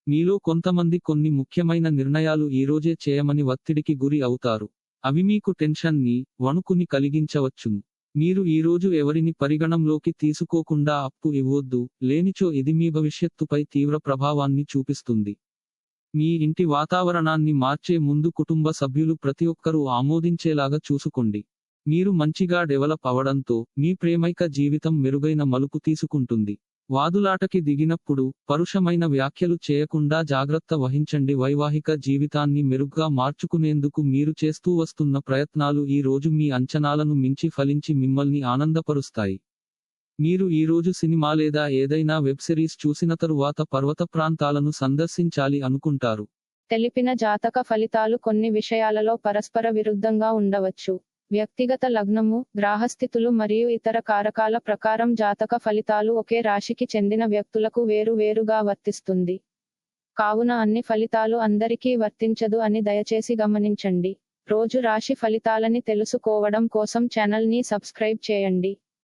మీలో కొంతమంది కొన్ని ముఖ్యమైన నిర్ణయాలు ఈరోజే చేయమని ఒత్తిడికి గురి అవుతారు. అవి మీకు టెన్షన్ని, వణుకుని కలిగించవచ్చును. మీరు ఈరోజు ఎవరిని పరిగణంలోకి తీసుకోకుండా అప్పు ఇవ్వొద్దు, లేనిచో ఇది మీ భవిష్యత్తుపై తీవ్ర ప్రభావాన్ని చూపిస్తుంది. మీ ఇంటి వాతావరణాన్ని మార్చే ముందు కుటుంబ సభ్యులు ప్రతి ఒక్కరూ ఆమోదించేలాగా చూసుకోండి. మీరు మంచిగా డెవలప్ అవడంతో మీ ప్రేమైక జీవితం మెరుగైన మలుపు తీసుకుంటుంది. వాదులాటకి దిగినప్పుడు పరుషమైన వ్యాఖ్యలు చేయకుండా జాగ్రత్త వహించండి. వైవాహిక జీవితాన్ని మెరుగ్గా మార్చుకునేందుకు మీరు చేస్తూ వస్తున్న ప్రయత్నాలు ఈ రోజు మీ అంచనాలను మించి ఫలించి మిమ్మల్ని ఆనందపరుస్తాయి. మీరు ఈ రోజు సినిమా లేదా ఏదైనా వెబ్ సిరీస్ చూసిన తరువాత పర్వత ప్రాంతాలను సందర్శించాలి అనుకుంటారు. తెలిపిన జాతక ఫలితాలు కొన్ని విషయాలలో పరస్పర విరుద్ధంగా ఉండవచ్చు. వ్యక్తిగత లగ్నము, గ్రహస్థితులు మరియు ఇతర కారకాల ప్రకారం జాతక ఫలితాలు ఒకే రాశికి చెందిన వ్యక్తులకు వేరు వేరుగా వర్తిస్తుంది. కావున అన్ని ఫలితాలు అందరికీ వర్తించదు అని దయచేసి గమనించండి. రోజు రాశి ఫలితాలని తెలుసుకోవడం కోసం ఛానల్ ని సబ్స్క్రైబ్ చేయండి.